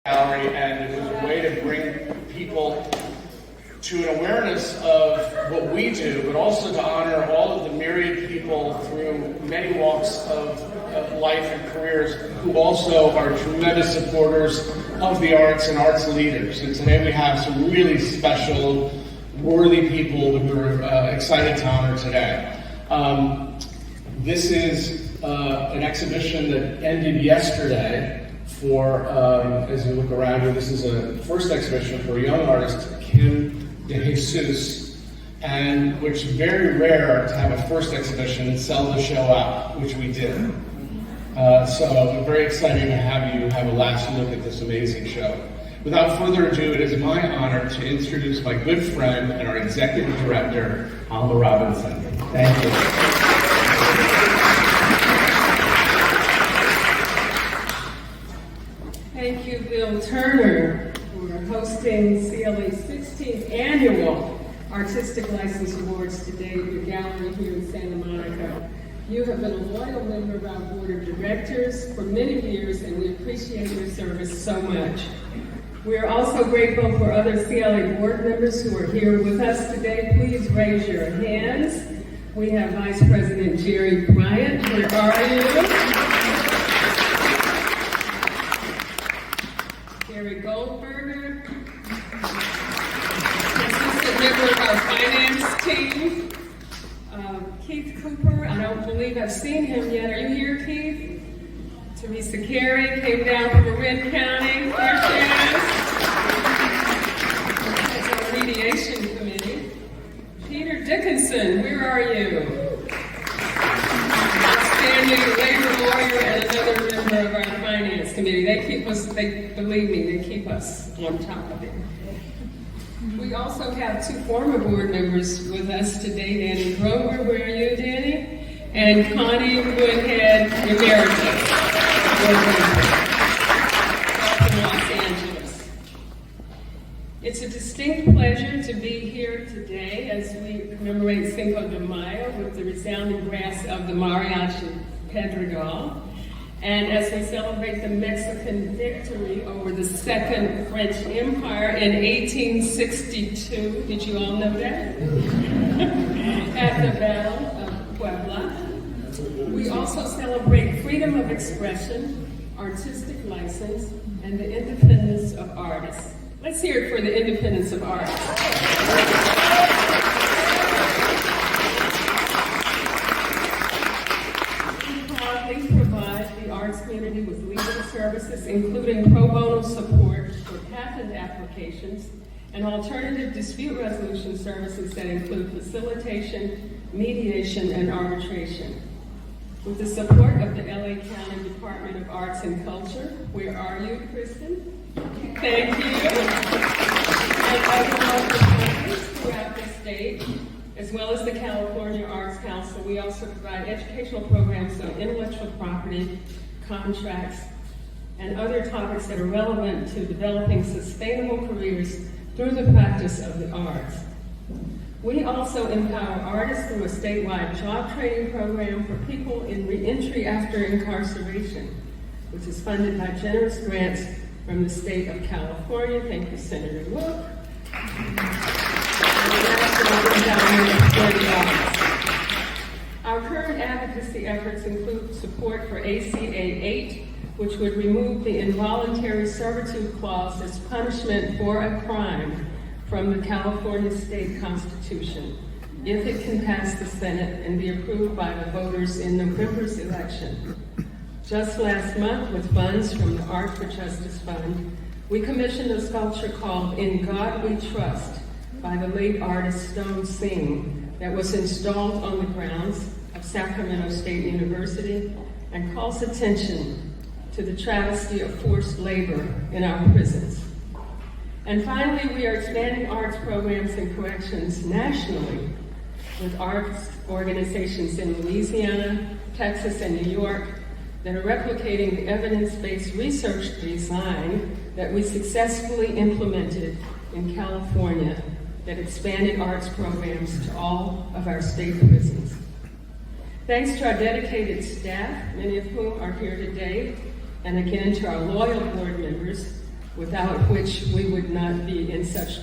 gallery, and it was a way to bring people to an awareness of what we do, but also to honor all of the myriad people through many walks of life and careers who also are tremendous supporters of the arts and arts leaders. And today we have some really special, worthy people that we're excited to honor today. This is an exhibition that ended yesterday for, as you look around here, this is a first exhibition for a young artist, Kim De Jesus, and which is very rare to have a first exhibition and sell the show out, which we did. So very exciting to have you have a last look at this amazing show. Without further ado, it is my honor to introduce my good friend and our executive director, Alma Robinson. Thank you. Thank you, Bill Turner, for hosting CLA's 16th Annual Artistic License Awards today at your gallery here in Santa Monica. You have been a loyal member of our board of directors for many years, and we appreciate your service so much. We are also grateful for other CLA board members who are here with us today. Please raise your hands. We have Vice President Jerry Bryant. Where are you? Gary Goldberger, assistant member of our finance team. Keith Cooper, I don't believe I've seen him yet. Are you here, Keith? Teresa Carey came down from Marin County. There she is. That's our mediation committee. Peter Dickinson, where are you? Outstanding labor lawyer and another member of our finance committee. They keep us, believe me, they keep us on top of it. We also have two former board members with us today, Danny Grover, where are you, Danny? And Connie Woodhead Emeritus, from Los Angeles. It's a distinct pleasure to be here today as we commemorate Cinco de Mayo with the resounding brass of the Mariachi Pedregal, and as we celebrate the Mexican victory over the Second French Empire in 1862. Did you all know that? At the Battle of Puebla. We also celebrate freedom of expression, artistic license, and the independence of artists. Let's hear it for the independence of artists. Community with legal services, including pro bono support for patent applications and alternative dispute resolution services that include facilitation, mediation, and arbitration. With the support of the LA County Department of Arts and Culture, where are you, Kristen? Thank you. And other local partners throughout the state, as well as the California Arts Council, we also provide educational programs on intellectual property, contracts, and other topics that are relevant to developing sustainable careers through the practice of the arts. We also empower artists through a statewide job training program for people in reentry after incarceration, which is funded by generous grants from the state of California. Thank you, Senator Wilk. Our current advocacy efforts include support for ACA 8, which would remove the involuntary servitude clause as punishment for a crime from the California State Constitution, if it can pass the Senate and be approved by the voters in November's election. Just last month, with funds from the Art for Justice Fund, we commissioned a sculpture called In God We Trust by the late artist Stone Singh that was installed on the grounds of Sacramento State University and calls attention to the travesty of forced labor in our prisons. And finally, we are expanding arts programs and corrections nationally with arts organizations in Louisiana, Texas, and New York that are replicating the evidence-based research design that we successfully implemented in California that expanded arts programs to all of our state prisons. Thanks to our dedicated staff, many of whom are here today, and again to our loyal board members, without which we would not be in such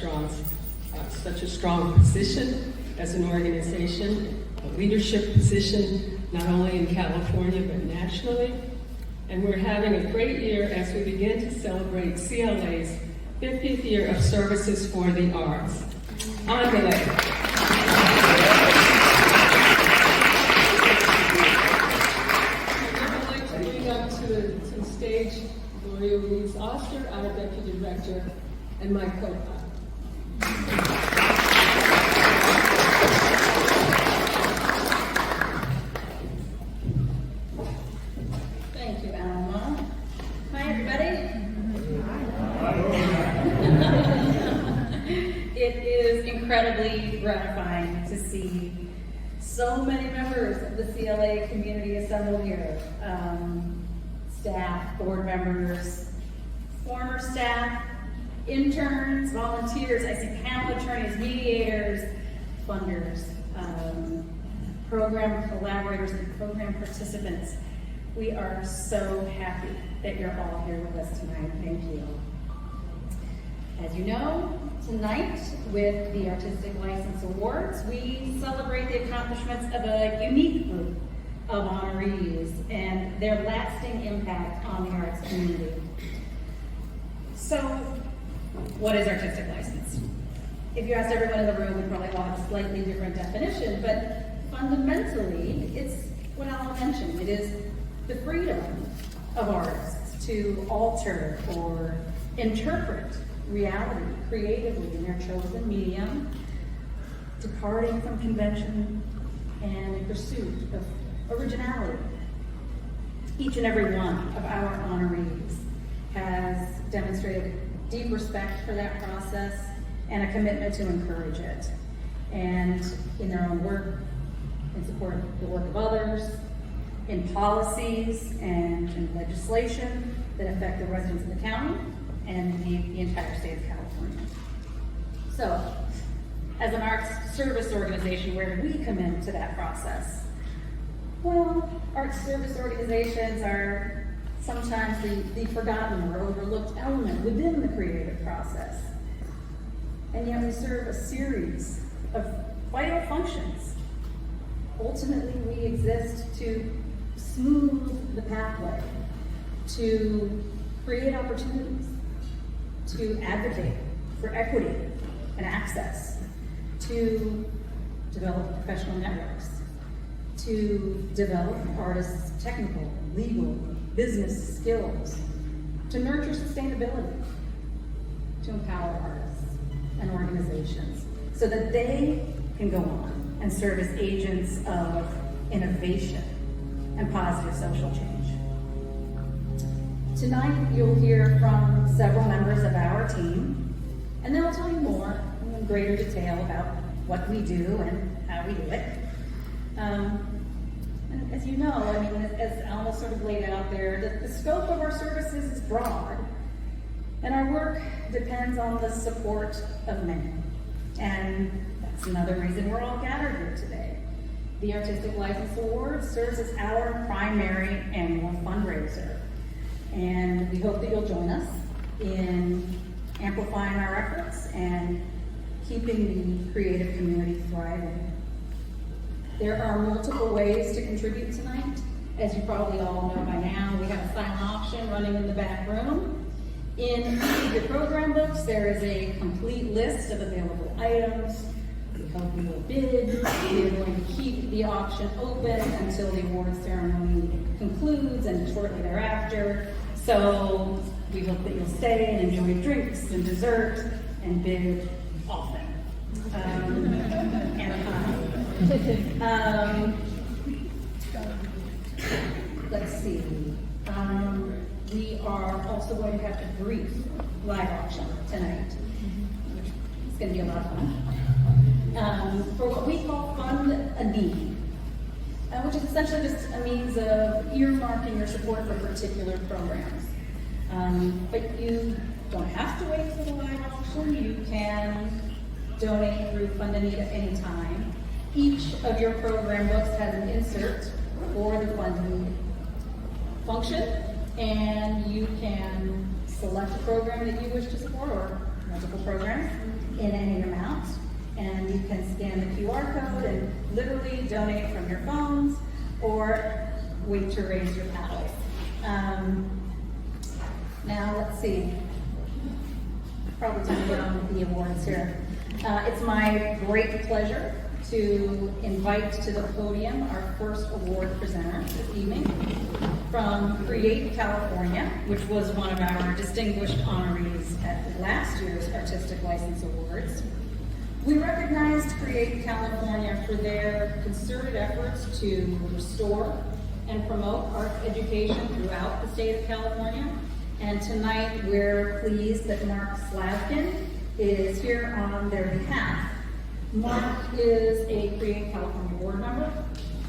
a strong position as an organization, a leadership position, not only in California, but nationally. And we're having a great year as we begin to celebrate CLA's 50th year of services for the arts. Andale. To the stage, Gloria Louise Oster, our Deputy Director, and my co-pilot. Thank you, Alma. Hi, everybody. It is incredibly gratifying to see so many members of the CLA community assembled here. Staff, board members, former staff, interns, volunteers, I see panel attorneys, mediators, funders, program collaborators, and program participants. We are so happy that you're all here with us tonight. Thank you. As you know, tonight with the Artistic License Awards, we celebrate the accomplishments of a unique group of honorees and their lasting impact on the arts community. So, what is artistic license? If you asked everyone in the room, we'd probably all have a slightly different definition, but fundamentally, it's what Alan mentioned. It is the freedom of artists to alter or interpret reality creatively in their chosen medium, departing from convention and in pursuit of originality. Each and every one of our honorees has demonstrated deep respect for that process and a commitment to encourage it. And in their own work, in support of the work of others, in policies and in legislation that affect the residents of the county and the entire state of California. So, as an arts service organization, where do we come into that process? Well, arts service organizations are sometimes the forgotten or overlooked element within the creative process. And yet we serve a series of vital functions. Ultimately, we exist to smooth the pathway, to create opportunities, to advocate for equity and access, to develop professional networks, to develop artists' technical, legal, business skills, to nurture sustainability, to empower artists and organizations so that they can go on and serve as agents of innovation and positive social change. Tonight, you'll hear from several members of our team, and they'll tell you more in greater detail about what we do and how we do it. And as you know, I mean, as Alma sort of laid out there, the scope of our services is broad, and our work depends on the support of many. And that's another reason we're all gathered here today. The Artistic License Award serves as our primary annual fundraiser. And we hope that you'll join us in amplifying our efforts and keeping the creative community thriving. There are multiple ways to contribute tonight. As you probably all know by now, we have a silent auction running in the back room. In each of your program books, there is a complete list of available items. We hope you will bid. We are going to keep the auction open until the award ceremony concludes and shortly thereafter. So we hope that you'll stay and enjoy drinks and dessert and bid often. Let's see. We are also going to have a brief live auction tonight, which is going to be a lot of fun, for what we call Fund a Need, which is essentially just a means of earmarking your support for particular programs. But you don't have to wait for the live auction. You can donate through Fund a Need at any time. Each of your program books has an insert for the Fund a Need function, and you can select a program that you wish to support or multiple programs in any amount. And you can scan the QR code and literally donate from your phones or wait to raise your paddles. Now let's see. Probably time to get on with the awards here. It's my great pleasure to invite to the podium our first award presenter this evening from Create California, which was one of our distinguished honorees at last year's Artistic License Awards. We recognized Create California for their concerted efforts to restore and promote arts education throughout the state of California. And tonight we're pleased that Mark Slavkin is here on their behalf. Mark is a Create California board member.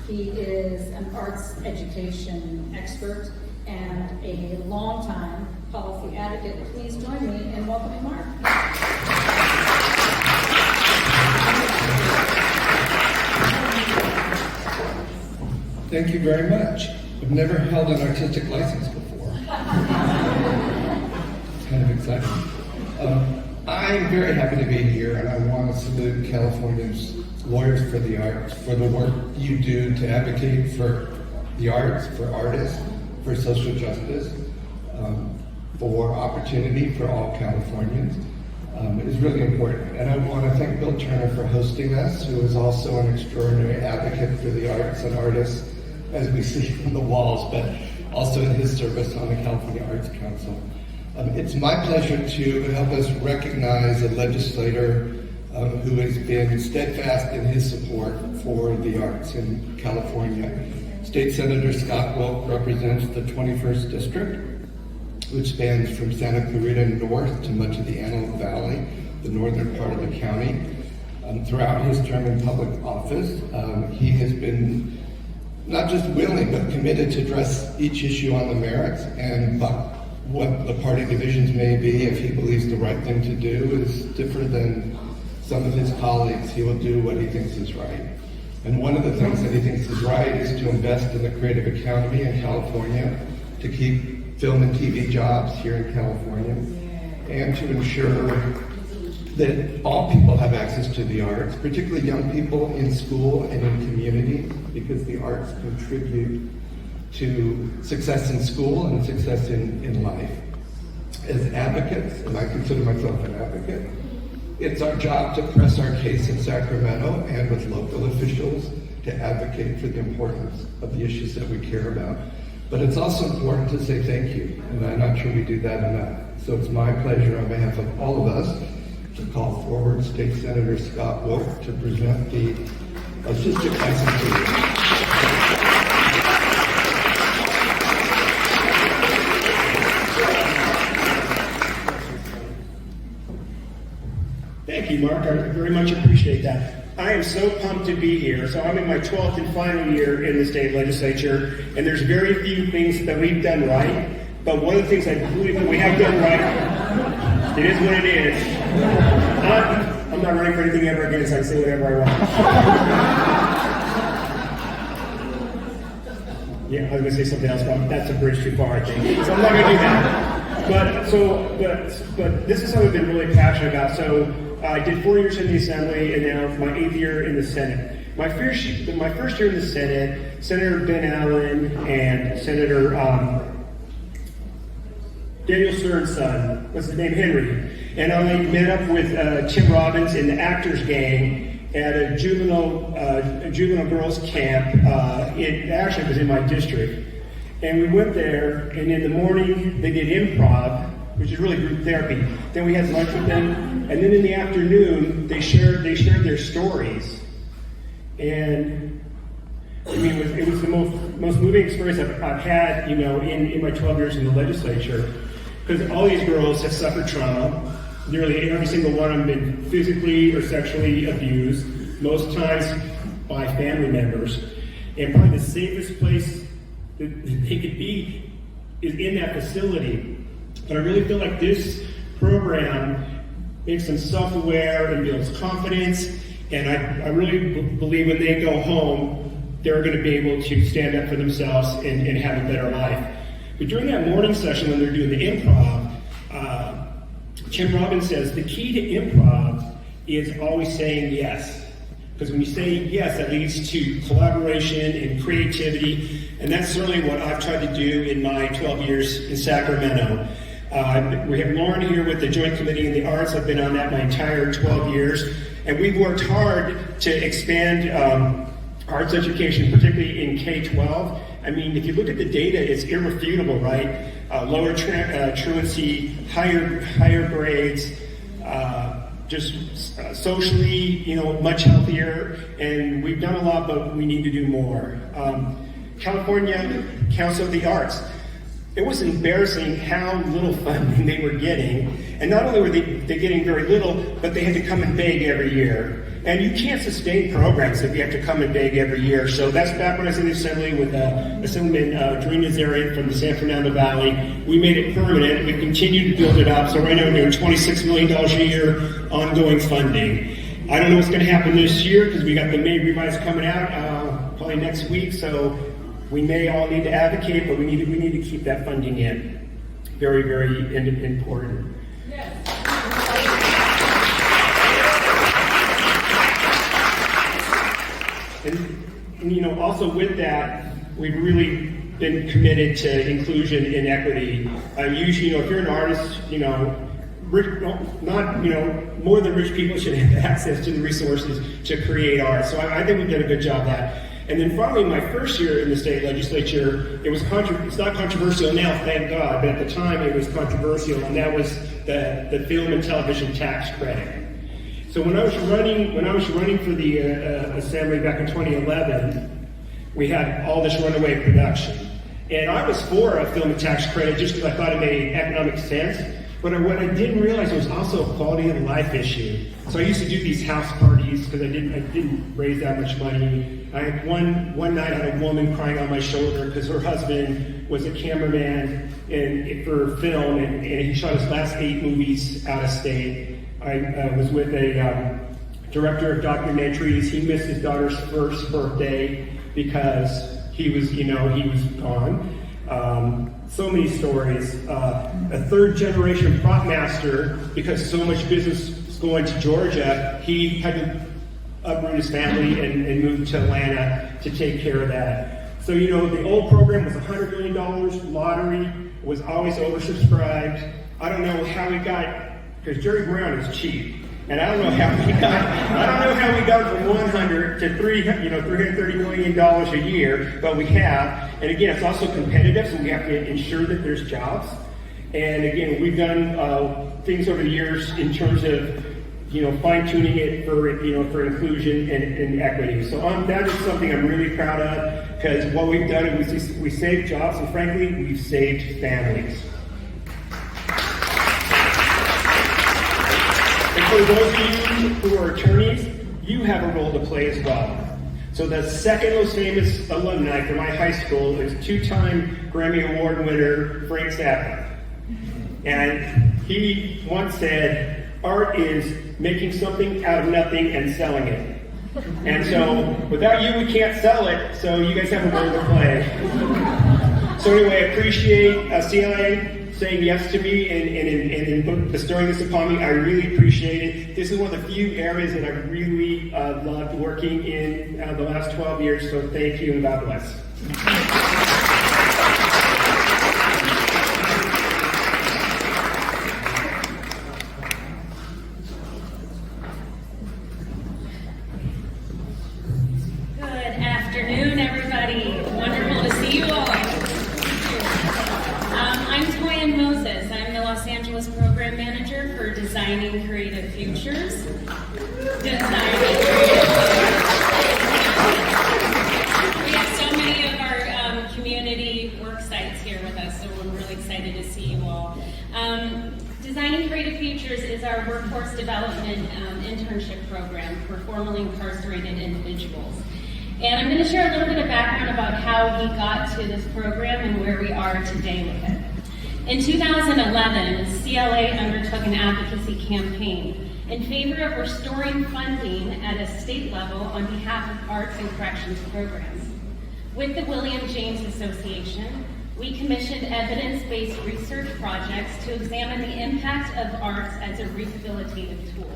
He is an arts education expert and a longtime policy advocate. Please join me in welcoming Mark. Thank you very much. I've never held an artistic license before. It's kind of exciting. I'm very happy to be here, and I want to salute California's Lawyers for the Arts for the work you do to advocate for the arts, for artists, for social justice, for opportunity for all Californians. It is really important. And I want to thank Bill Turner for hosting us, who is also an extraordinary advocate for the arts and artists, as we see from the walls, but also in his service on the California Arts Council. It's my pleasure to help us recognize a legislator who has been steadfast in his support for the arts in California. State Senator Scott Wilk represents the 21st District, which spans from Santa Clarita north to much of the Antelope Valley, the northern part of the county. Throughout his term in public office, he has been not just willing, but committed to address each issue on the merits, and what the party divisions may be, if he believes the right thing to do is different than some of his colleagues, he will do what he thinks is right. And one of the things that he thinks is right is to invest in the creative economy in California, to keep film and TV jobs here in California, and to ensure that all people have access to the arts, particularly young people in school and in community, because the arts contribute to success in school and success in life. As advocates, and I consider myself an advocate, it's our job to press our case in Sacramento and with local officials to advocate for the importance of the issues that we care about. But it's also important to say thank you, and I'm not sure we do that enough. So it's my pleasure on behalf of all of us to call forward State Senator Scott Wilk to present the Artistic License Award. Thank you, Mark. I very much appreciate that. I am so pumped to be here. So I'm in my 12th and final year in the state legislature, and there's very few things that we've done right. But one of the things I believe that we have done right, it is what it is. I'm not running for anything ever again, so I can say whatever I want. Yeah, I was going to say something else, but that's a bridge too far, I think. So I'm not going to do that. But this is something I've been really passionate about. So I did 4 years in the Assembly, and now my 8th year in the Senate. My first year in the Senate, Senator Ben Allen and Senator Daniel Stern's son, what's his name, Henry, and I met up with Tim Robbins in the Actors Gang at a juvenile girls camp. It actually was in my district. And we went there, and in the morning they did improv, which is really group therapy. Then we had lunch with them, and then in the afternoon they shared their stories. And I mean, it was the most moving experience I've had, in my 12 years in the legislature, because all these girls have suffered trauma. Nearly every single one of them been physically or sexually abused, most times by family members. And probably the safest place that they could be is in that facility. But I really feel like this program makes them self-aware and builds confidence. And I really believe when they go home, they're going to be able to stand up for themselves and have a better life. But during that morning session when they're doing the improv, Tim Robbins says the key to improv is always saying yes. Because when you say yes, that leads to collaboration and creativity, and that's certainly what I've tried to do in my 12 years in Sacramento. We have Lauren here with the Joint Committee in the Arts. I've been on that my entire 12 years, and we've worked hard to expand arts education, particularly in K-12. I mean, if you look at the data, it's irrefutable, right? Lower truancy, higher grades, just socially, much healthier, and we've done a lot, but we need to do more. California Council of the Arts. It was embarrassing how little funding they were getting, and not only were they getting very little, but they had to come and beg every year. And you can't sustain programs if you have to come and beg every year. So that's back when I was in the Assembly with Assemblyman Drew Nazarian from the San Fernando Valley. We made it permanent. We continued to build it up. So right now we're doing $26 million a year ongoing funding. I don't know what's going to happen this year because we got the May revise coming out probably next week. So we may all need to advocate, but we need to keep that funding in. Very, very important. And also with that, we've really been committed to inclusion and equity. Usually, if you're an artist, more than rich people should have access to the resources to create art. So I think we've done a good job of that. And then finally, my first year in the state legislature, it's not controversial now, thank God, but at the time it was controversial, and that was the film and television tax credit. So when I was running for the Assembly back in 2011, we had all this runaway production. And I was for a film and tax credit just because I thought it made economic sense. But what I didn't realize was also a quality of life issue. So I used to do these house parties because I didn't raise that much money. I had one night I had a woman crying on my shoulder because her husband was a cameraman for film, and he shot his last 8 movies out of state. I was with a director of documentaries. He missed his daughter's first birthday because he was gone. So many stories. A third-generation prop master, because so much business was going to Georgia, he had to uproot his family and move to Atlanta to take care of that. So, the old program was $100 million, lottery, was always oversubscribed. I don't know how we got, because Jerry Brown is cheap. And I don't know how we got from 100 to $330 million a year, but we have. And again, it's also competitive, so we have to ensure that there's jobs. And again, we've done things over the years in terms of fine-tuning it for inclusion and equity. So that is something I'm really proud of, because what we've done is we saved jobs, and frankly, we've saved families. For those of you who are attorneys, you have a role to play as well. So the second most famous alumni from my high school is 2-time Grammy Award winner Frank Zappa. And he once said, art is making something out of nothing and selling it. And so without you, we can't sell it, so you guys have a role to play. So anyway, I appreciate CIA saying yes to me and bestowing this upon me. I really appreciate it. This is one of the few areas that I've really loved working in the last 12 years, so thank you and God bless. Good afternoon, everybody. Wonderful to see you all. I'm Toyin Moses. I'm the Los Angeles Program Manager for Designing Creative Futures. We have so many of our community work sites here with us, so we're really excited to see you all. Designing Creative Futures is our workforce development internship program for formerly incarcerated individuals. And I'm going to share a little bit of background about how we got to this program and where we are today with it. In 2011, CLA undertook an advocacy campaign in favor of restoring funding at a state level on behalf of arts and corrections programs. With the William James Association, We commissioned evidence-based research projects to examine the impact of arts as a rehabilitative tool.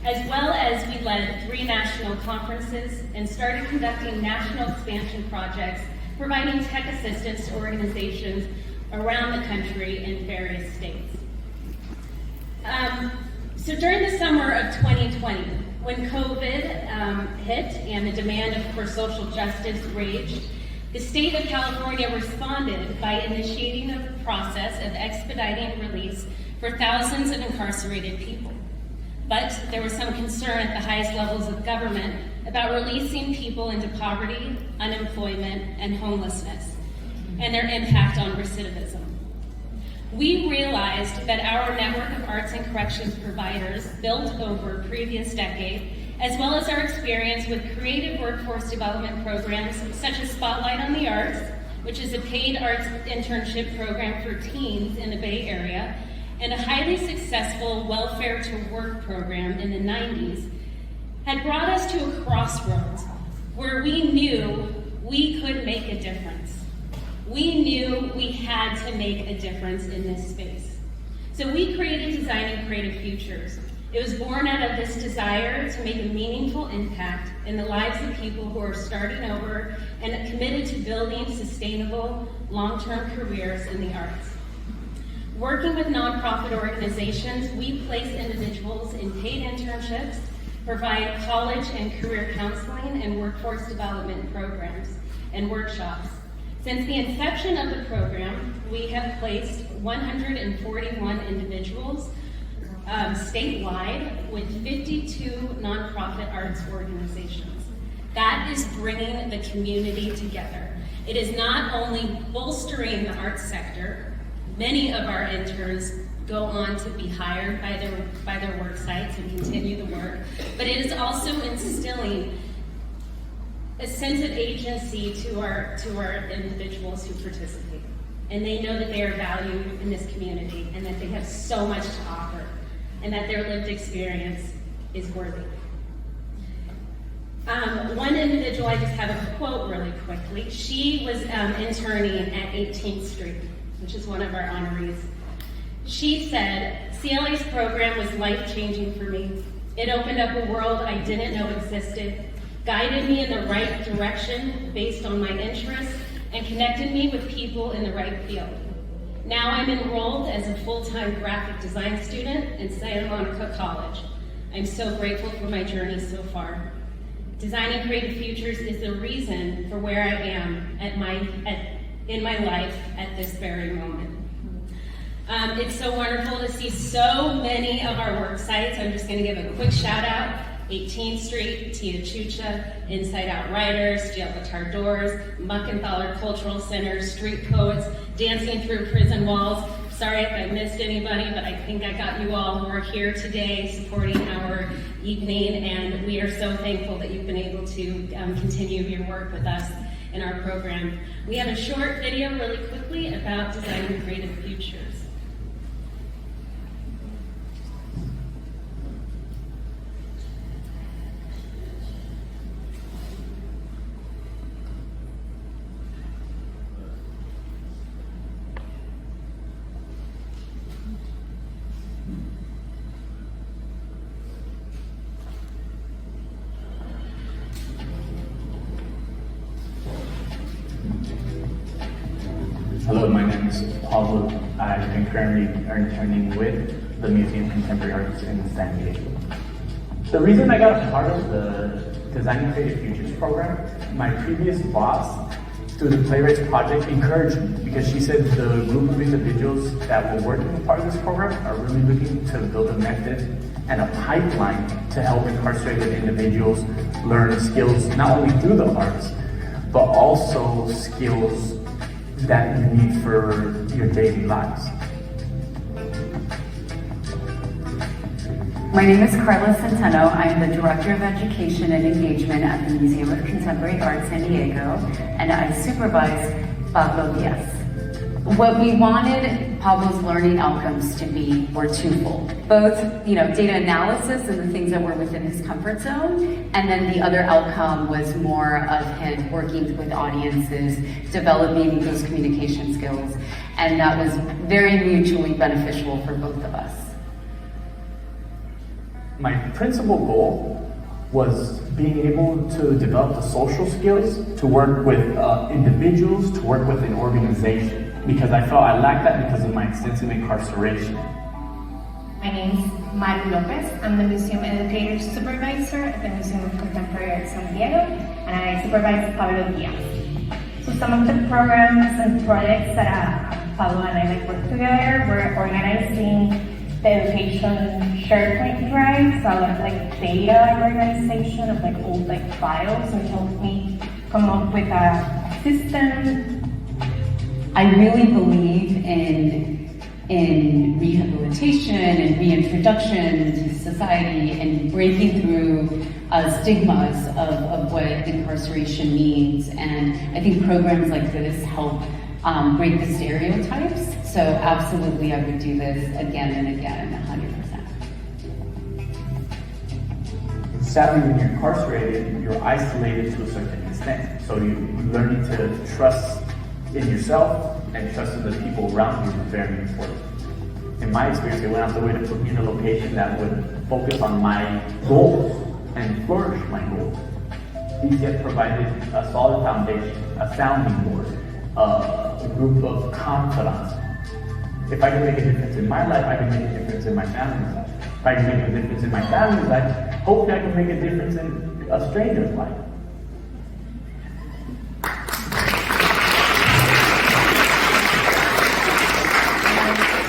As well as we led 3 national conferences and started conducting national expansion projects, providing tech assistance to organizations around the country in various states. So during the summer of 2020, when COVID hit and the demand for social justice raged, the state of California responded by initiating a process of expediting release for thousands of incarcerated people. But there was some concern at the highest levels of government about releasing people into poverty, unemployment, and homelessness, and their impact on recidivism. We realized that our network of arts and corrections providers built over previous decade, as well as our experience with creative workforce development programs such as Spotlight on the Arts, which is a paid arts internship program for teens in the Bay Area, and a highly successful Welfare to Work program in the 90s, had brought us to a crossroads where we knew we could make a difference. We knew we had to make a difference in this space. So we created Designing Creative Futures. It was born out of this desire to make a meaningful impact in the lives of people who are starting over and committed to building sustainable, long-term careers in the arts. Working with nonprofit organizations, we place individuals in paid internships, provide college and career counseling and workforce development programs and workshops. Since the inception of the program, we have placed 141 individuals statewide with 52 nonprofit arts organizations. That is bringing the community together. It is not only bolstering the arts sector. Many of our interns go on to be hired by their work sites and continue the work, but it is also instilling a sense of agency to our individuals who participate. And they know that they are valued in this community and that they have so much to offer and that their lived experience is worthy. One individual, I just have a quote really quickly. She was interning at 18th Street, which is one of our honorees. She said, CLA's program was life-changing for me. It opened up a world I didn't know existed, guided me in the right direction based on my interests, and connected me with people in the right field. Now I'm enrolled as a full-time graphic design student in Santa Monica College. I'm so grateful for my journey so far. Designing Creative Futures is the reason for where I am in my life at this very moment. It's so wonderful to see so many of our work sites. I'm just going to give a quick shout out. 18th Street, Tia Chucha, Inside Out Writers, Jail Guitar Doors, Muckenthaler Cultural Center, Street Poets, Dancing Through Prison Walls. Sorry if I missed anybody, but I think I got you all who are here today supporting our evening, and we are so thankful that you've been able to continue your work with us in our program. We have a short video really quickly about Designing Creative Futures. Hello, my name is Pablo. I am currently interning with the Museum of Contemporary Arts in San Diego. The reason I got a part of the Designing Creative Futures program, my previous boss, through the Playwrights Project, encouraged me because she said the group of individuals that were working as part of this program are really looking to build a method and a pipeline to help incarcerated individuals learn skills not only through the arts, but also skills that you need for your daily lives. My name is Carla Centeno. I am the Director of Education and Engagement at the Museum of Contemporary Art San Diego, and I supervise Pablo Diaz. What we wanted Pablo's learning outcomes to be were twofold. Both, data analysis and the things that were within his comfort zone, and then the other outcome was more of him working with audiences, developing those communication skills, and that was very mutually beneficial for both of us. My principal goal was being able to develop the social skills to work with individuals, to work with an organization, because I felt I lacked that because of my extensive incarceration. My name is Maru Lopez. I'm the Museum Educator Supervisor at the Museum of Contemporary Art San Diego, and I supervise Pablo Diaz. So some of the programs and projects that Pablo and I work together, we're organizing the education SharePoint drive, so a lot of data organization of old files, and helped me come up with a system. I really believe in rehabilitation and reintroduction to society and breaking through stigmas of what incarceration means. And I think programs like this help break the stereotypes. So absolutely, I would do this again and again, 100%. Sadly, when you're incarcerated, you're isolated to a certain extent. So you learning to trust in yourself and trust in the people around you is very important. In my experience, they went out the way to put me in a location that would focus on my goals and flourish my goals. These yet provided a solid foundation, a sounding board, a group of confidants. If I can make a difference in my life, I can make a difference in my family's life. If I can make a difference in my family's life, hopefully I can make a difference in a stranger's life.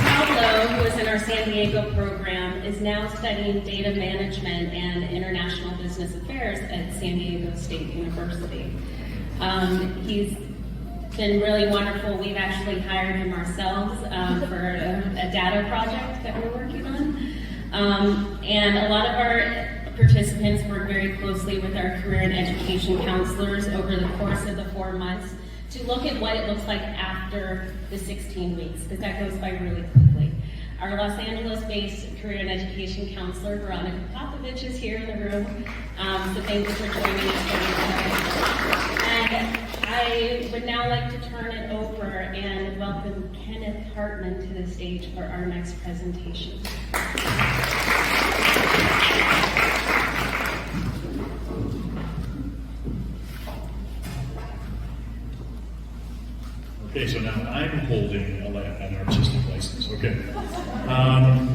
Pablo, who is in our San Diego program, is now studying data management and international business affairs at San Diego State University. He's been really wonderful. We've actually hired him ourselves for a data project that we're working on. And a lot of our participants work very closely with our career and education counselors over the course of the 4 months to look at what it looks like after the 16 weeks, because that goes by really quickly. Our Los Angeles-based career and education counselor, Veronica Popovich, is here in the room. So thank you for joining us today. And I would now like to turn it over and welcome Kenneth Hartman to the stage for our next presentation. Okay, so now I'm holding an artistic license, okay.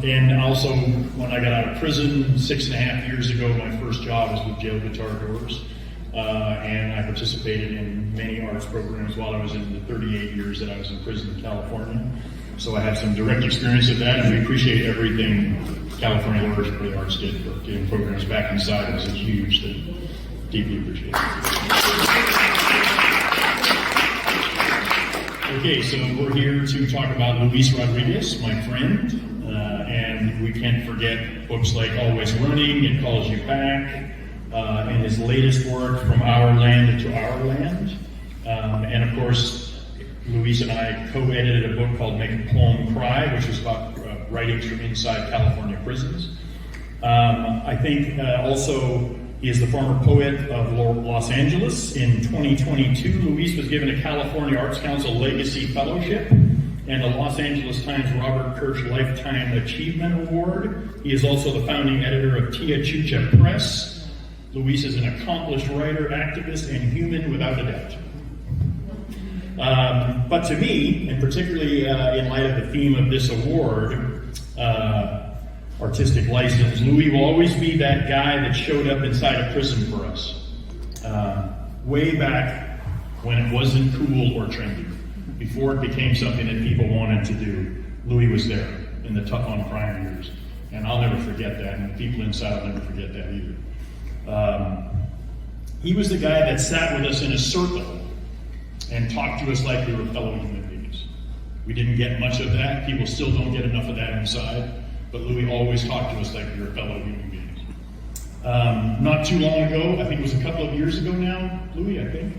And also, when I got out of prison 6.5 years ago, my first job was with Jail Guitar Doors. And I participated in many arts programs while I was in the 38 years that I was in prison in California. So I have some direct experience of that, and we appreciate everything California Lawyers for the Arts did for getting programs back inside. It was a huge thing. Deeply appreciate it. Okay, so we're here to talk about Luis Rodriguez, my friend, and we can't forget books like Always Running, It Calls You Back, and his latest work, From Our Land to Our Land. And of course, Luis and I co-edited a book called Make a Poem Cry, which is about writings from inside California prisons. I think also he is the former poet of Los Angeles. In 2022, Luis was given a California Arts Council Legacy Fellowship and a Los Angeles Times Robert Kirsch Lifetime Achievement Award. He is also the founding editor of Tia Chucha Press. Luis is an accomplished writer, activist, and human without a doubt. But to me, and particularly in light of the theme of this award, artistic license, Louis will always be that guy that showed up inside a prison for us. Way back when it wasn't cool or trendy, before it became something that people wanted to do, Louis was there in the tough on crime years. And I'll never forget that, and the people inside will never forget that either. He was the guy that sat with us in a circle and talked to us like we were fellow human beings. We didn't get much of that. People still don't get enough of that inside. But Louis always talked to us like we were fellow human beings. Not too long ago, I think it was a couple of years ago now, Louis, I think,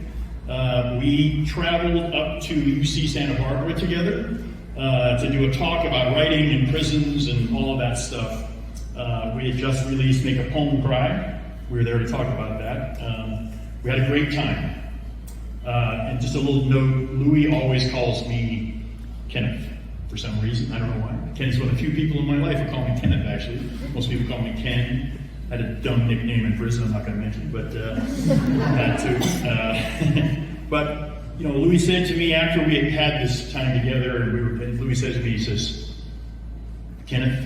We traveled up to UC Santa Barbara together to do a talk about writing in prisons and all of that stuff. We had just released Make a Poem Cry. We were there to talk about that. We had a great time. And just a little note, Louis always calls me Kenneth for some reason. I don't know why. Ken's one of the few people in my life who call me Kenneth, actually. Most people call me Ken. I had a dumb nickname in prison I'm not going to mention, but that too. But, you know, Louis said to me after we had this time together, and Louis says to me, he says, Kenneth,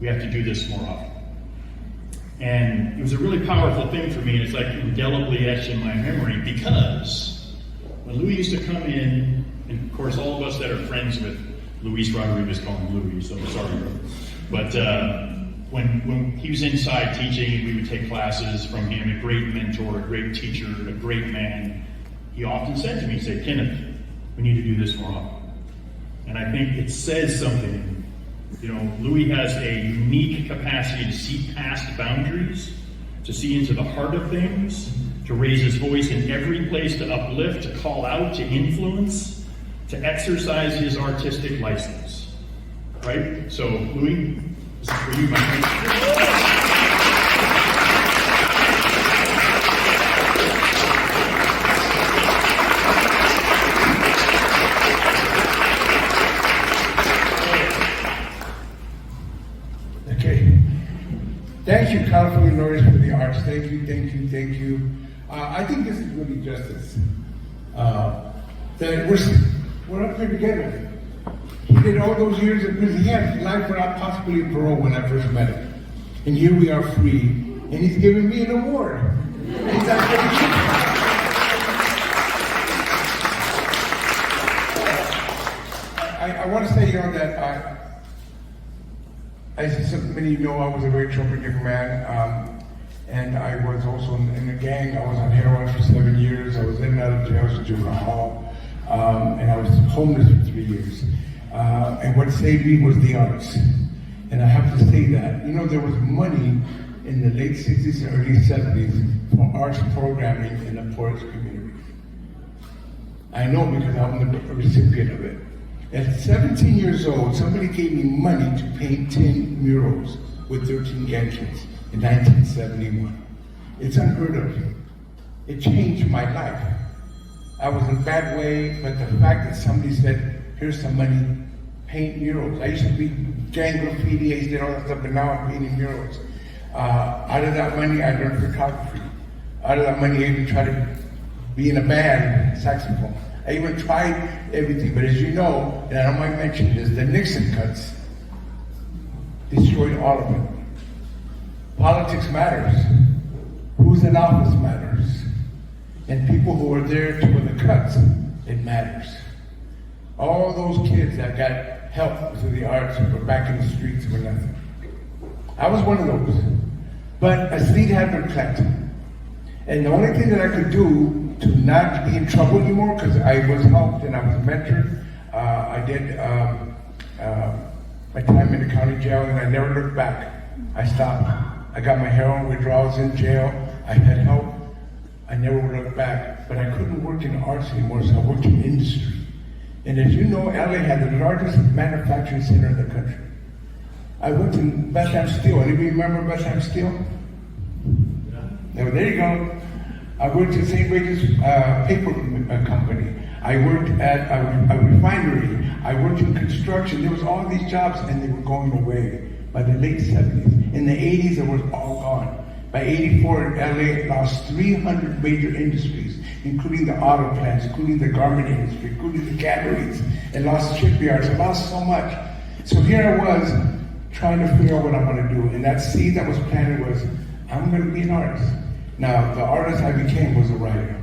we have to do this more often. And it was a really powerful thing for me, and it's like indelibly etched in my memory, because when Louis used to come in, and of course all of us that are friends with Luis Rodriguez call him Louis, so I'm sorry, bro. But when he was inside teaching, we would take classes from him, a great mentor, a great teacher, a great man. He often said to me, he'd say, Kenneth, we need to do this more often. And I think it says something. You know, Louis has a unique capacity to see past boundaries, to see into the heart of things, to raise his voice in every place, to uplift, to call out, to influence, to exercise his artistic license. Right? So, Louis, this is for you, my friend. Thank you, California Lawyers for the Arts. Thank you, thank you, thank you. I think this is really justice. That we're up here together. He did all those years in prison. He had life without possibly parole when I first met him. And here we are free, and he's giving me an award. I want to say, you know, that as many of you know, I was a very troublemaker man, and I was also in a gang. I was on heroin for 7 years. I was in and out of jail, juvenile hall, and I was homeless for 3 years. And what saved me was the arts. And I have to say that. You know, there was money in the late 60s and early 70s for arts programming in the poorest communities. I know because I'm the recipient of it. At 17 years old, somebody gave me money to paint 10 murals with 13 gang kids in 1971. It's unheard of. It changed my life. I was in a bad way, but the fact that somebody said, here's some money, paint murals. I used to be gang graffiti, I used to do all that stuff, but now I'm painting murals. Out of that money, I learned photography. Out of that money, I even tried to be in a band, saxophone. I even tried everything, but as you know, and I don't mind mentioning this, the Nixon cuts destroyed all of it. Politics matters. Who's in office matters. And people who are there to the cuts, it matters. All those kids that got help through the arts were back in the streets with nothing. I was one of those. But a seed had been planted. And the only thing that I could do to not be in trouble anymore, because I was helped and I was mentored. I did my time in the county jail and I never looked back. I stopped. I got my heroin withdrawals in jail. I had help. I never looked back. But I couldn't work in the arts anymore, so I worked in industry. And as you know, LA had the largest manufacturing center in the country. I worked in Bethlehem Steel. Anybody remember Bethlehem Steel? Yeah. There you go. I worked at St. Regis paper company. I worked at a refinery. I worked in construction. There was all these jobs and they were going away by the late 70s. In the 80s, it was all gone. By 84, LA lost 300 major industries, including the auto plants, including the garment industry, including the galleries. It lost shipyards. It lost so much. So here I was trying to figure out what I'm going to do. And that seed that was planted was, I'm going to be an artist. Now, the artist I became was a writer.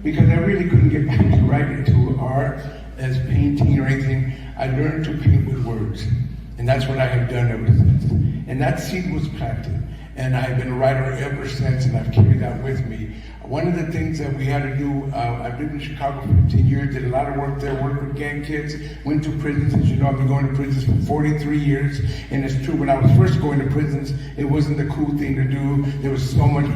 Because I really couldn't get back to writing, to art, as painting or anything. I learned to paint with words. And that's what I have done ever since. And that seed was planted. And I've been a writer ever since, and I've carried that with me. One of the things that we had to do, I've lived in Chicago for 15 years, did a lot of work there, worked with gang kids, went to prisons. As you know, I've been going to prisons for 43 years. And it's true, when I was first going to prisons, it wasn't the cool thing to do. There was so much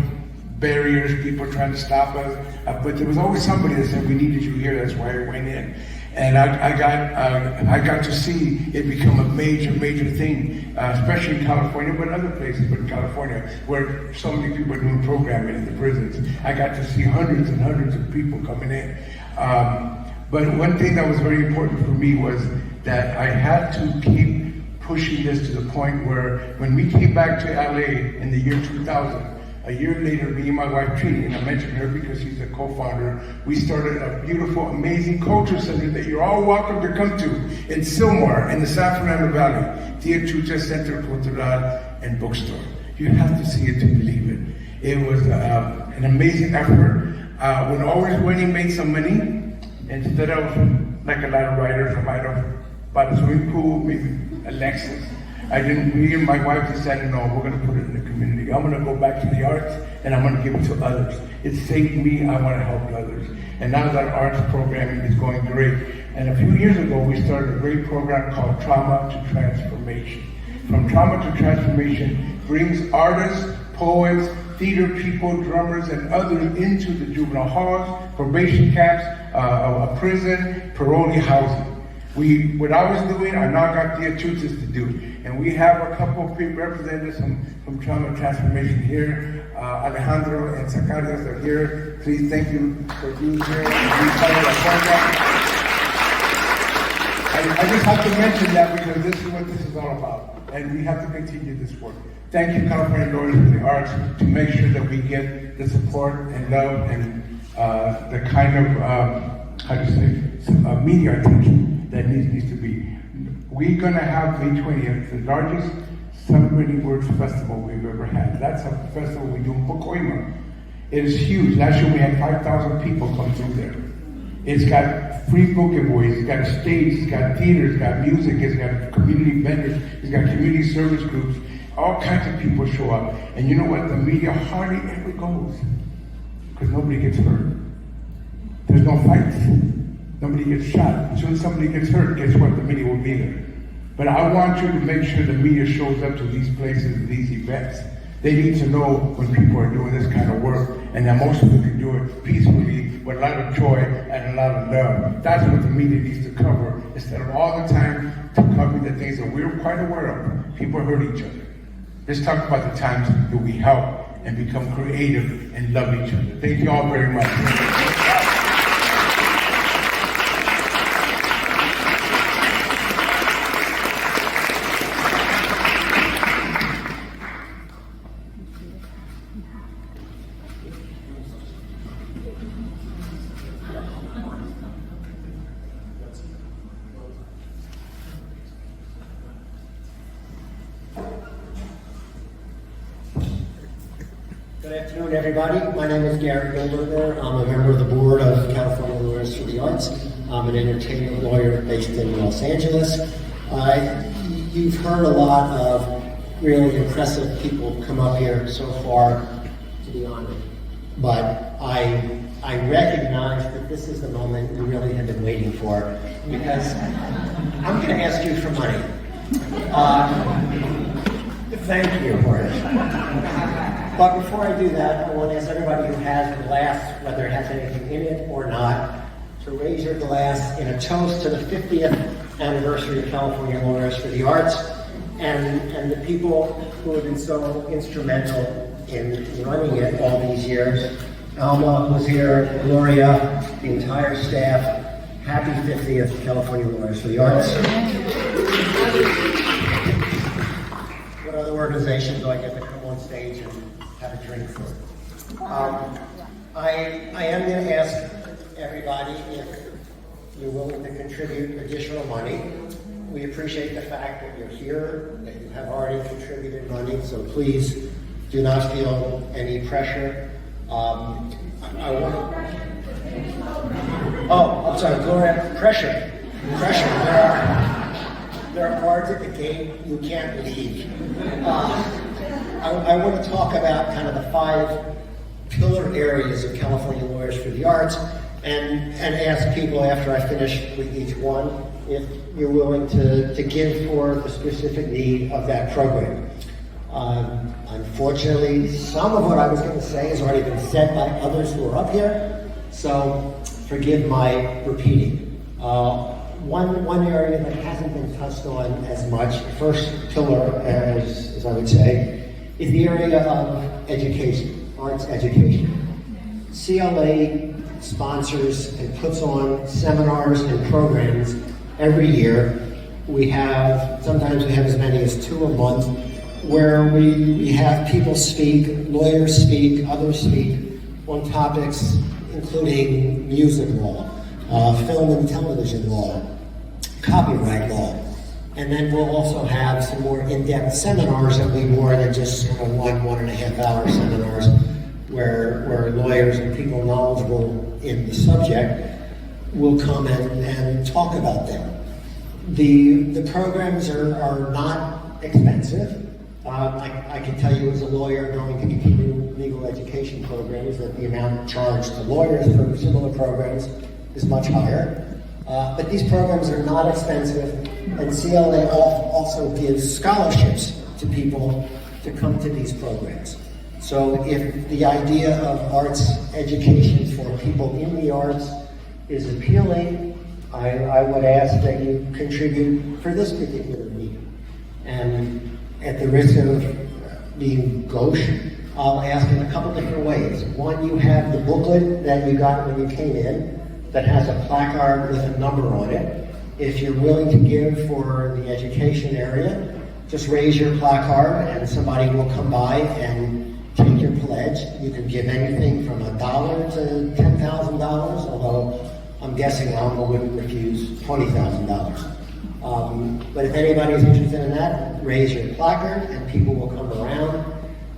barriers, people trying to stop us. But there was always somebody that said, we needed you here, that's why I went in. And I got to see it become a major thing, especially in California, but other places, but in California, where so many people are doing programming in the prisons. I got to see hundreds and hundreds of people coming in. But one thing that was very important for me was that I had to keep pushing this to the point where when we came back to LA in the year 2000, a year later, me and my wife Trini, and I mentioned her because she's a co-founder, we started a beautiful, amazing culture center that you're all welcome to come to in Sylmar, in the San Fernando Valley, Tia Chucha Center Cultural and Bookstore. You have to see it to believe it. It was an amazing effort. When Always Winning made some money, instead of, like a lot of writers, I might have bought a swimming pool, maybe a Lexus. Me and my wife decided, no, we're going to put it in the community. I'm going to go back to the arts and I'm going to give it to others. It saved me, I want to help others. And now that arts programming is going great. And a few years ago, we started a great program called Trauma to Transformation. From Trauma to Transformation brings artists, poets, theater people, drummers, and others into the juvenile halls, probation camps, a prison, parolee housing. What I was doing, I now got the tutors to do. And we have a couple of people, representatives from Trauma Transformation here. Alejandro and Zacarias are here. Please, thank you for being here. I just have to mention that because this is what this is all about. And we have to continue this work. Thank you, California Lawyers for the Arts, to make sure that we get the support and love and the kind of, media attention that needs to be. We're going to have May 20th, the largest Celebrating Words Festival we've ever had. That's a festival we do in Pacoima. It is huge. Last year we had 5,000 people come through there. It's got free book giveaways, it's got a stage, it's got theater, it's got music, it's got community vendors, it's got community service groups. All kinds of people show up. And you know what? The media hardly ever goes because nobody gets hurt. There's no fights. Nobody gets shot. As soon as somebody gets hurt, guess what? The media will be there. But I want you to make sure the media shows up to these places and these events. They need to know when people are doing this kind of work and that most people can do it peacefully with a lot of joy and a lot of love. That's what the media needs to cover instead of all the time to cover the things that we're quite aware of. People hurt each other. Let's talk about the times that we help and become creative and love each other. Thank you all very much. Good afternoon, everybody. My name is Gary Goldberger. I'm a member of the board of California Lawyers for the Arts. I'm an entertainment lawyer based in Los Angeles. You've heard a lot of really impressive people come up here so far to be honored. But I recognize that this is the moment we really have been waiting for, because I'm going to ask you for money. Thank you for it. But before I do that, I want to ask everybody who has a glass, whether it has anything in it or not, to raise your glass in a toast to the 50th anniversary of California Lawyers for the Arts and the people who have been so instrumental in running it all these years. Alma was here, Gloria, the entire staff. Happy 50th California Lawyers for the Arts. What other organizations do I get to come on stage and have a drink for? I am going to ask everybody if you're willing to contribute additional money. We appreciate the fact that you're here, that you have already contributed money, so please do not feel any pressure. I'm sorry, Gloria, pressure. There are cards at the gate, you can't leave. I want to talk about kind of the 5 pillar areas of California Lawyers for the Arts and ask people after I finish with each one if you're willing to give for the specific need of that program. Unfortunately, some of what I was going to say has already been said by others who are up here, so forgive my repeating. One area that hasn't been touched on as much, first pillar, as I would say, is the area of education, arts education. CLA sponsors and puts on seminars and programs every year. Sometimes we have as many as 2 a month, where we have people speak, lawyers speak, others speak on topics including music law, film and television law, copyright law. And then we'll also have some more in-depth seminars that will be more than just kind of 1.5 hour seminars where lawyers and people knowledgeable in the subject will come and talk about them. The programs are not expensive. I can tell you as a lawyer going to continue legal education programs that the amount charged to lawyers for similar programs is much higher. But these programs are not expensive, and CLA also gives scholarships to people to come to these programs. So if the idea of arts education for people in the arts is appealing, I would ask that you contribute for this particular meeting. And at the risk of being gauche, I'll ask in a couple different ways. One, you have the booklet that you got when you came in that has a placard with a number on it. If you're willing to give for the education area, just raise your placard and somebody will come by and take your pledge. You can give anything from $1 to $10,000, although I'm guessing Alma wouldn't refuse $20,000. But if anybody's interested in that, raise your placard and people will come around.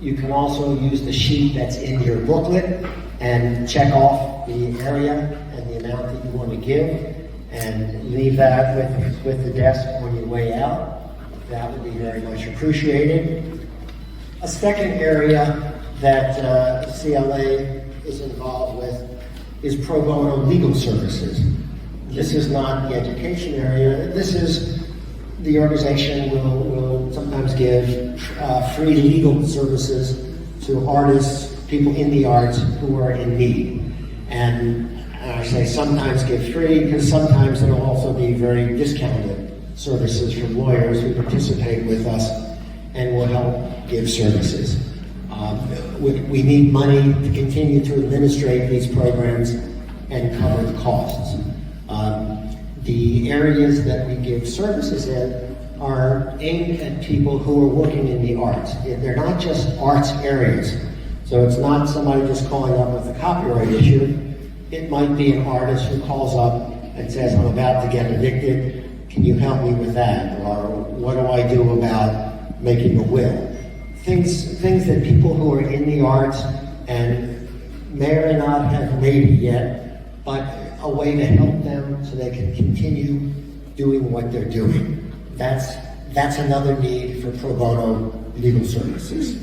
You can also use the sheet that's in your booklet and check off the area and the amount that you want to give and leave that with the desk on your way out. That would be very much appreciated. A second area that CLA is involved with is pro bono legal services. This is not the education area. This is the organization will sometimes give free legal services to artists, people in the arts who are in need. And I say sometimes give free because sometimes it'll also be very discounted services from lawyers who participate with us and will help give services. We need money to continue to administrate these programs and cover the costs. The areas that we give services in are aimed at people who are working in the arts. They're not just arts areas. So it's not somebody just calling up with a copyright issue. It might be an artist who calls up and says, I'm about to get evicted. Can you help me with that? Or what do I do about making a will? Things that people who are in the arts and may or may not have made it yet, but a way to help them so they can continue doing what they're doing. That's another need for pro bono legal services.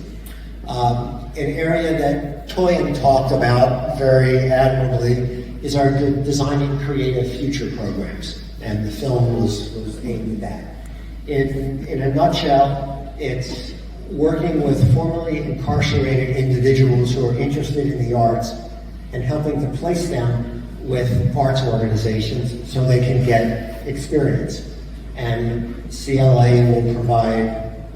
An area that Toyin talked about very admirably is our Designing Creative Future programs, and the film was aimed at that. In a nutshell, it's working with formerly incarcerated individuals who are interested in the arts and helping to place them with arts organizations so they can get experience. And CLA will provide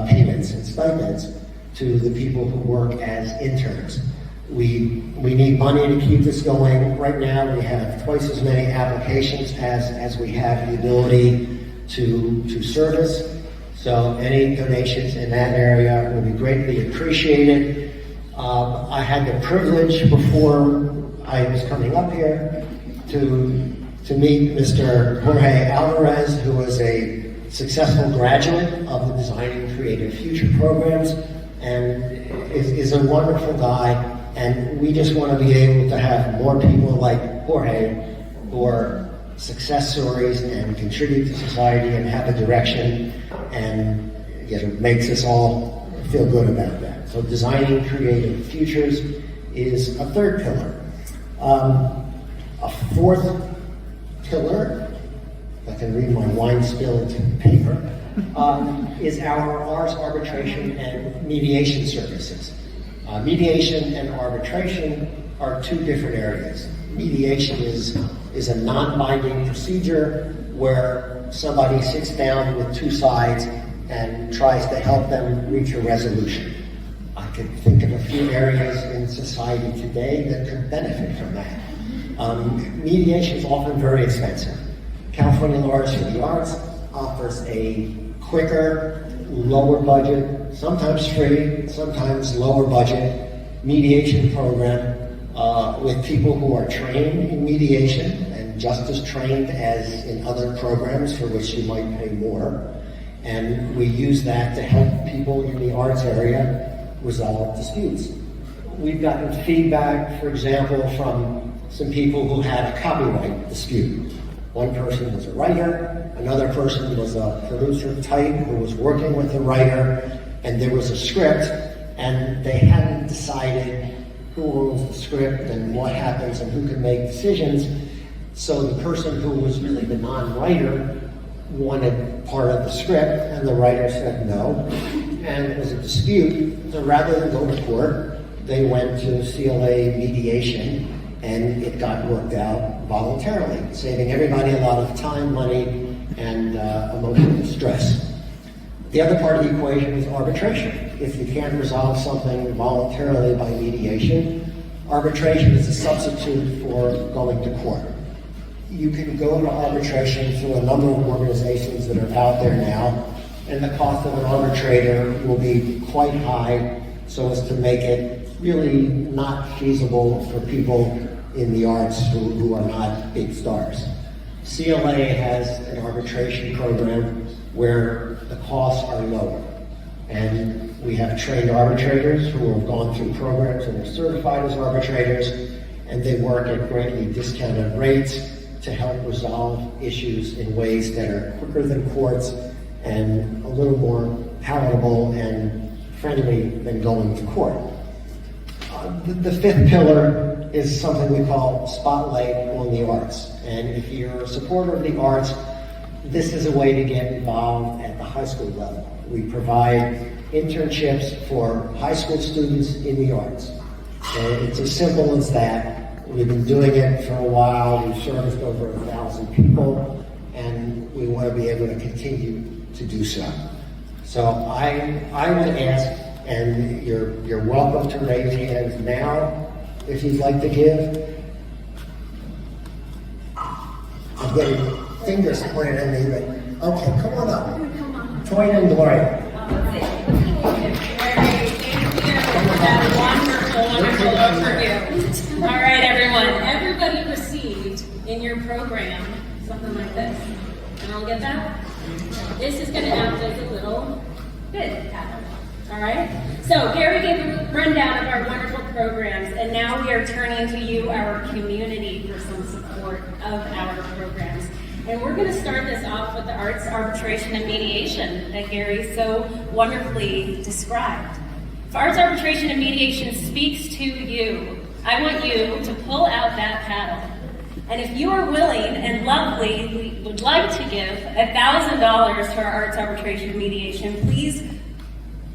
payments and stipends to the people who work as interns. We need money to keep this going. Right now we have twice as many applications as we have the ability to service. So any donations in that area will be greatly appreciated. I had the privilege before I was coming up here to meet Mr. Jorge Alvarez, who was a successful graduate of the Designing Creative Future programs and is a wonderful guy. And we just want to be able to have more people like Jorge who are success stories and contribute to society and have a direction, and it makes us all feel good about that. So Designing Creative Futures is a third pillar. A fourth pillar, if I can read my wine-spilled paper, is our arts arbitration and mediation services. Mediation and arbitration are two different areas. Mediation is a non-binding procedure where somebody sits down with two sides and tries to help them reach a resolution. I could think of a few areas in society today that could benefit from that. Mediation is often very expensive. California Lawyers for the Arts offers a quicker, lower budget, sometimes free, sometimes lower budget mediation program with people who are trained in mediation and just as trained as in other programs for which you might pay more. And we use that to help people in the arts area resolve disputes. We've gotten feedback, for example, from some people who had a copyright dispute. One person was a writer, another person was a producer type who was working with the writer, and there was a script, and they hadn't decided who owns the script and what happens and who can make decisions. So the person who was really the non-writer wanted part of the script, and the writer said no, and it was a dispute. So rather than go to court, they went to CLA mediation, and it got worked out voluntarily, saving everybody a lot of time, money, and emotional stress. The other part of the equation is arbitration. If you can't resolve something voluntarily by mediation, arbitration is a substitute for going to court. You can go to arbitration through a number of organizations that are out there now, and the cost of an arbitrator will be quite high so as to make it really not feasible for people in the arts who are not big stars. CLA has an arbitration program where the costs are lower. And we have trained arbitrators who have gone through programs and are certified as arbitrators, and they work at greatly discounted rates to help resolve issues in ways that are quicker than courts and a little more palatable and friendly than going to court. The fifth pillar is something we call Spotlight on the Arts. And if you're a supporter of the arts, this is a way to get involved at the high school level. We provide internships for high school students in the arts. And it's as simple as that. We've been doing it for a while. We've serviced over 1,000 people, and we want to be able to continue to do so. So I would ask, and you're welcome to raise hands now if you'd like to give. I'm getting fingers pointed at me, but okay, come on up. Toya and Gloria. Wonderful overview. All right, everyone. Everybody received in your program something like this. Everyone get that? This is going to act as a little bid pattern. All right? So Gary gave a rundown of our wonderful programs, and now we are turning to you, our community, for some support of our programs. And we're going to start this off with the arts arbitration and mediation that Gary so wonderfully described. If arts arbitration and mediation speaks to you, I want you to pull out that paddle. And if you are willing and lovely, would like to give $1,000 to our arts arbitration and mediation, please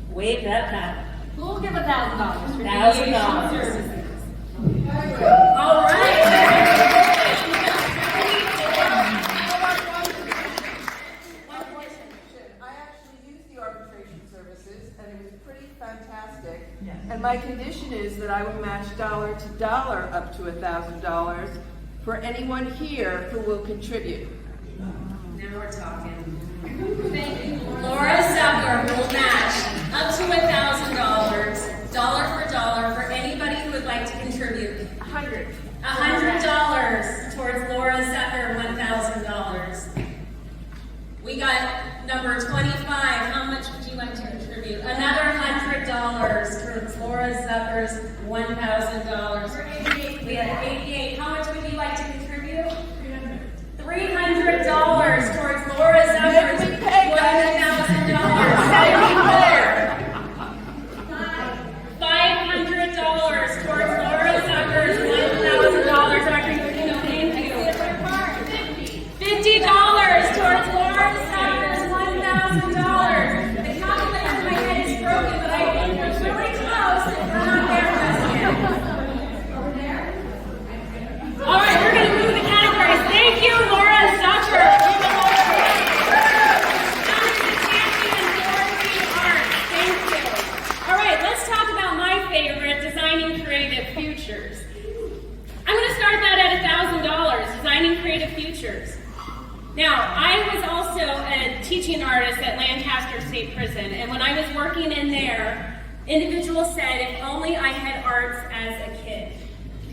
wave that paddle. We'll give $1,000 for $1,000 services. All right. Fantastic. Yes. And my condition is that I will match dollar to dollar up to $1,000 for anyone here who will contribute. Now we're talking. Laura Zucker will match up to $1,000, dollar for dollar, for anybody who would like to contribute. $100 towards Laura Zucker, $1,000. We got number 25. How much would you like to contribute? Another $100 towards Laura Zucker's $1,000. We have 88. How much would you like to contribute? $300 towards Laura Zucker's $1,000. $500 towards Laura Zucker's $1,000. Thank you. $50 towards Laura Zucker's $1,000. Now, I was also a teaching artist at Lancaster State Prison, and when I was working in there, individuals said, if only I had arts as a kid.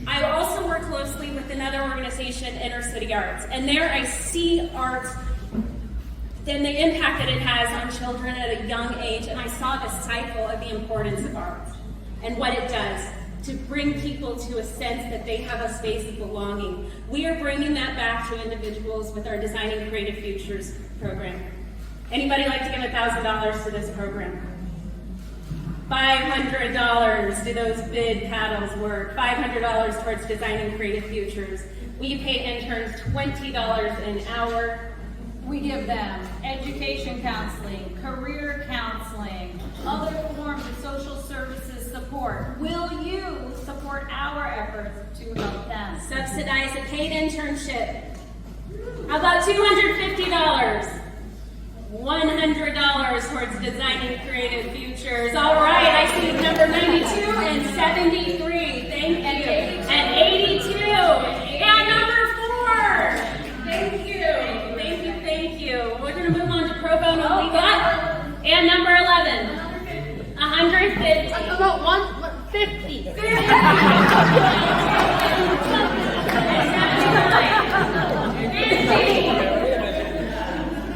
I also work closely with another organization, Inner City Arts, and there I see arts and the impact that it has on children at a young age, and I saw the cycle of the importance of arts and what it does to bring people to a sense that they have a space of belonging. We are bringing that back to individuals with our Designing Creative Futures program. Anybody like to give $1,000 to this program? $500, do those bid paddles work? $500 towards Designing Creative Futures. We pay interns $20 an hour. We give them education counseling, career counseling, other forms of social services support. Will you support our efforts to help them? Subsidize a paid internship. How about $250? $100 towards Designing Creative Futures. All right, I see number 92 and 73. Thank you. And 82. And number 4. Thank you. Thank you. Thank you. We're going to move on to pro bono legal. And number 11. 150. How about 150?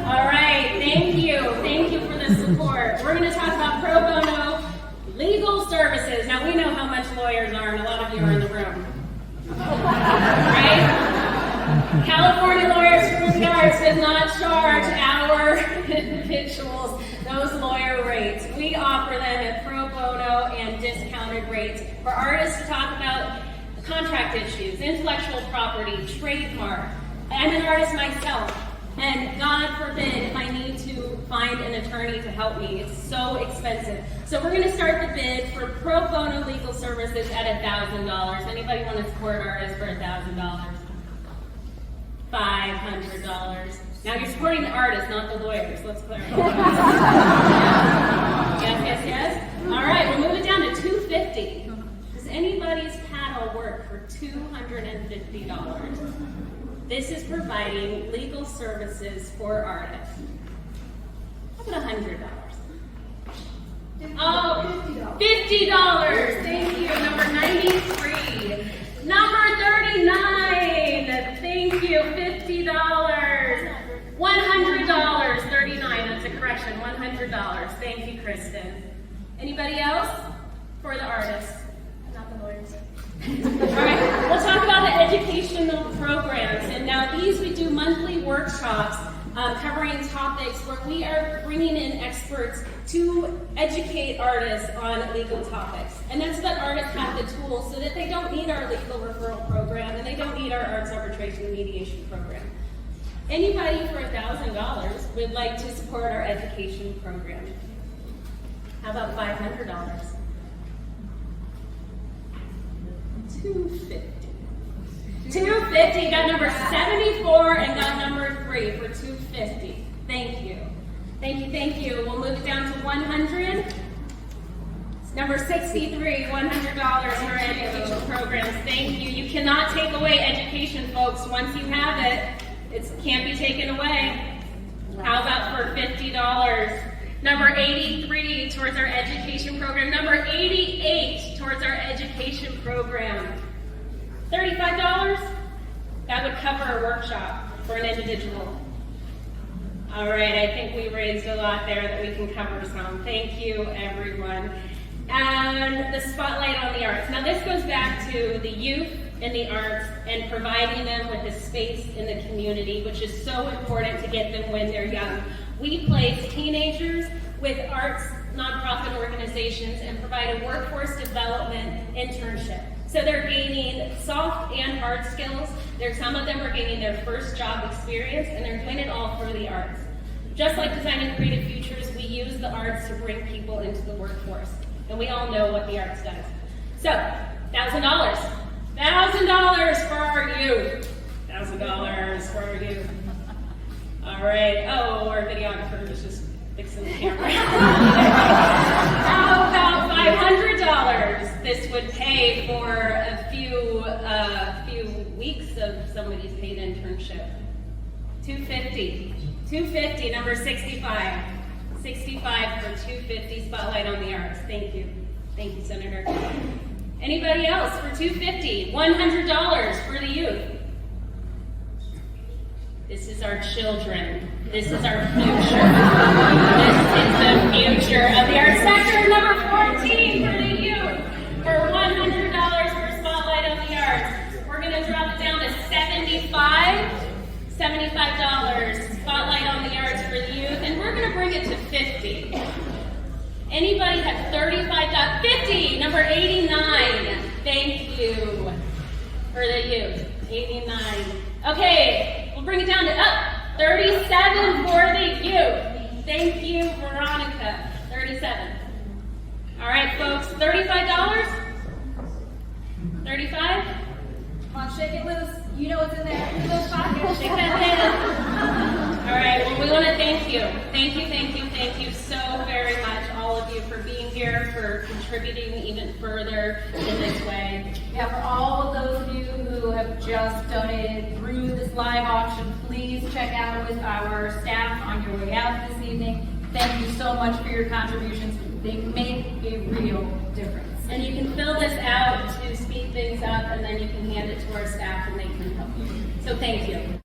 All right, thank you. Thank you for the support. We're going to talk about pro bono legal services. Now, we know how much lawyers are, and a lot of you are in the room. Right? California Lawyers for the Arts does not charge our individuals those lawyer rates. We offer them at pro bono and discounted rates for artists to talk about contract issues, intellectual property, trademark. I'm an artist myself, and God forbid if I need to find an attorney to help me. It's so expensive. So we're going to start the bid for pro bono legal services at $1,000. Anybody want to support artists for $1,000? $500. Now you're supporting the artists, not the lawyers. Let's clarify. Yes. All right, we'll move it down to $250. Does anybody's paddle work for $250? This is providing legal services for artists. How about $100? Oh, $50. Thank you. Number 93. Number 39. Thank you. $50. $100. 39. That's a correction. $100. Thank you, Kristen. Anybody else? For the artists, not the lawyers. All right. We'll talk about the educational programs, and now these we do monthly workshops covering topics where we are bringing in experts to educate artists on legal topics. And that's so that artists have the tools so that they don't need our legal referral program and they don't need our arts arbitration and mediation program. Anybody for $1,000 would like to support our education program? How about $500? $250. $250. Got number 74 and got number 3 for $250. Thank you. Thank you. We'll move it down to $100. Number 63, $100 for our education programs. Thank you. You cannot take away education, folks. Once you have it, it can't be taken away. How about for $50? Number 83 towards our education program. Number 88 towards our education program. $35? That would cover a workshop for an individual. All right, I think we raised a lot there that we can cover some. Thank you, everyone. And the spotlight on the arts. Now this goes back to the youth in the arts and providing them with a space in the community, which is so important to get them when they're young. We place teenagers with arts nonprofit organizations and provide a workforce development internship. So they're gaining soft and hard skills. Some of them are gaining their first job experience, and they're doing it all through the arts. Just like Designing Creative Futures, we use the arts to bring people into the workforce. And we all know what the arts does. So, $1,000. $1,000 for our youth. $1,000 for our youth. All right. Oh, our videographer was just fixing the camera. How about $500? This would pay for a few weeks of somebody's paid internship. 250. 250, number 65. 65 for 250 Spotlight on the Arts. Thank you. Thank you, Senator. Anybody else for 250? $100 for the youth. This is our children. This is our future. This is the future of the arts sector. Number 14 for the youth. For $100 for Spotlight on the Arts. We're going to drop it down to $75. $75 Spotlight on the Arts for the youth. And we're going to bring it to $50. Anybody have $35.50? Number 89. Thank you for the youth. 89. Okay, we'll bring it down to 37 for the youth. Thank you, Veronica. 37. All right, folks, $35? 35? Come on, shake it loose. You know what's in there. In those pockets. Shake that head. All right, well, we want to thank you. Thank you, thank you, thank you so very much, all of you, for being here, for contributing even further in this way. Yeah, for all of those of you who have just donated through this live auction, please check out with our staff on your way out this evening. Thank you so much for your contributions. They make a real difference. And you can fill this out to speed things up, and then you can hand it to our staff and they can help you. So thank you.